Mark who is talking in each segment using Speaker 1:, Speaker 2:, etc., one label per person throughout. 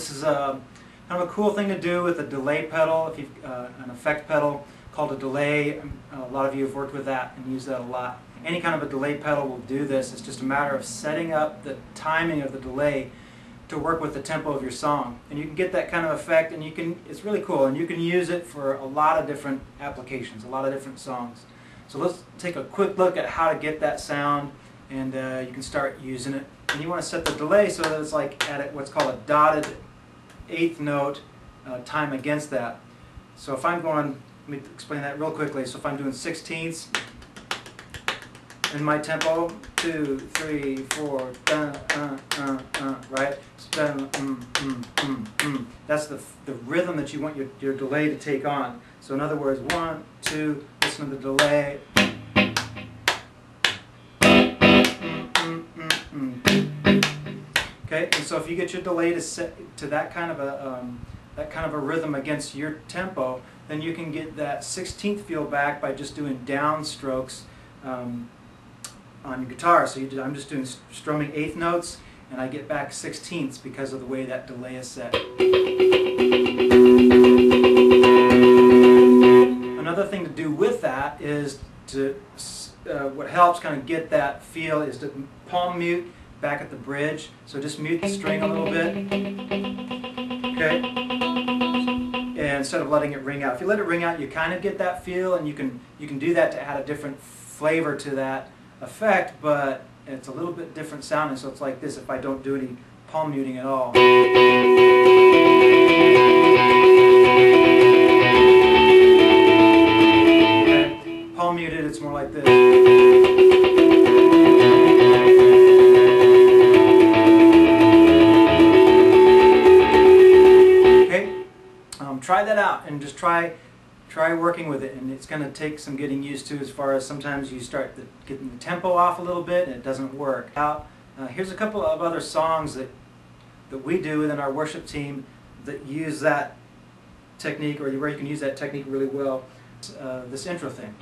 Speaker 1: This is kind of a cool thing to do with a delay pedal. If you've an effect pedal called a delay, a lot of you have worked with that and used that a lot. Any kind of a delay pedal will do this. It's just a matter of setting up the timing of the delay to work with the tempo of your song. And you can get that kind of effect, and it's really cool, and you can use it for a lot of different applications, a lot of different songs. So let's take a quick look at how to get that sound, and you can start using it. And you want to set the delay so that it's like at what's called a dotted eighth note time against that. So if I'm going, let me explain that real quickly. So if I'm doing 16ths in my tempo, 2, 3, 4, right? That's the rhythm that you want your delay to take on. So in other words, 1, 2, listen to the delay. Okay, and so if you get your delay to set to that kind of a rhythm against your tempo, then you can get that 16th feel back by just doing down strokes on your guitar. So I'm just doing strumming eighth notes, and I get back 16ths because of the way that delay is set. Another thing to do with that is what helps kind of get that feel is to palm mute back at the bridge. So just mute the string a little bit, okay? And instead of letting it ring out. If you let it ring out, you kind of get that feel, and you can do that to add a different flavor to that effect, but it's a little bit different sounding. So it's like this if I don't do any palm muting at all. Okay. Palm muted, it's more like this. Try that out and just try working with it, and it's going to take some getting used to, as far as sometimes you start getting the tempo off a little bit and it doesn't work out. Here's a couple of other songs that we do within our worship team that use that technique, or where you can use that technique really well. This intro thing.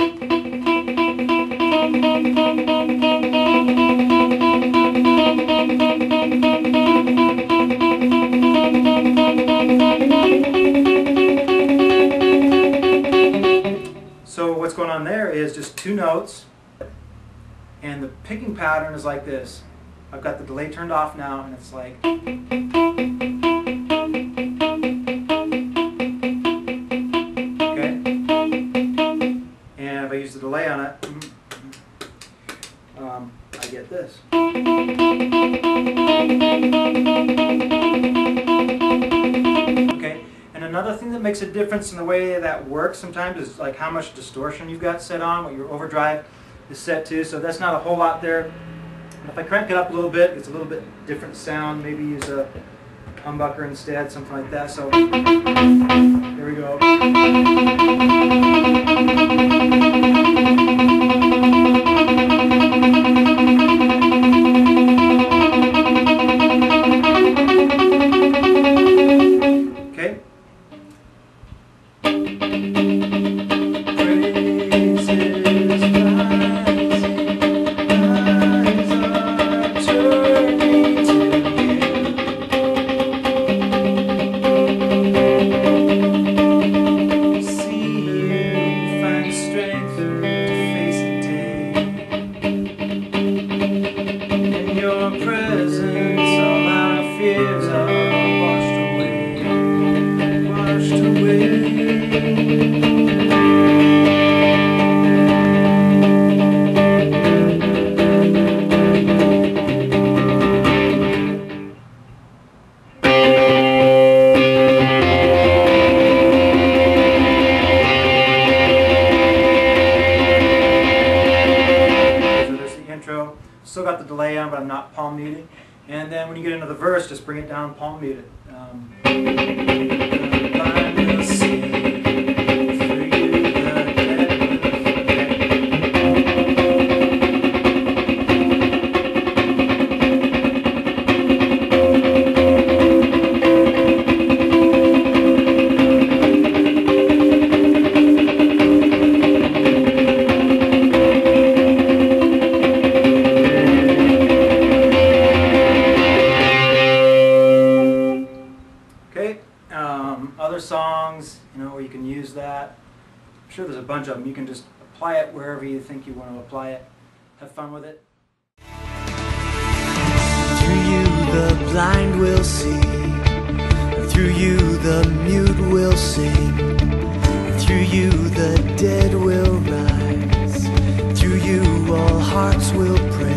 Speaker 1: So what's going on there is just two notes, and the picking pattern is like this. I've got the delay turned off now, and it's like, okay, and if I use the delay on it, I get this. Okay. And another thing that makes a difference in the way that works sometimes is like how much distortion you've got set on, what your overdrive is set to. So that's not a whole lot there. If I crank it up a little bit, it's a little bit different sound. Maybe use a humbucker instead, something like that. So here we go. Still got the delay on, but I'm not palm muting. And then when you get into the verse, just bring it down, palm mute it. songs, where you can use that. I'm sure there's a bunch of them. You can just apply it wherever you think you want to apply it. Have fun with it.
Speaker 2: Through you the blind will see, through you the mute will sing, through you the dead will rise, through you all hearts will pray.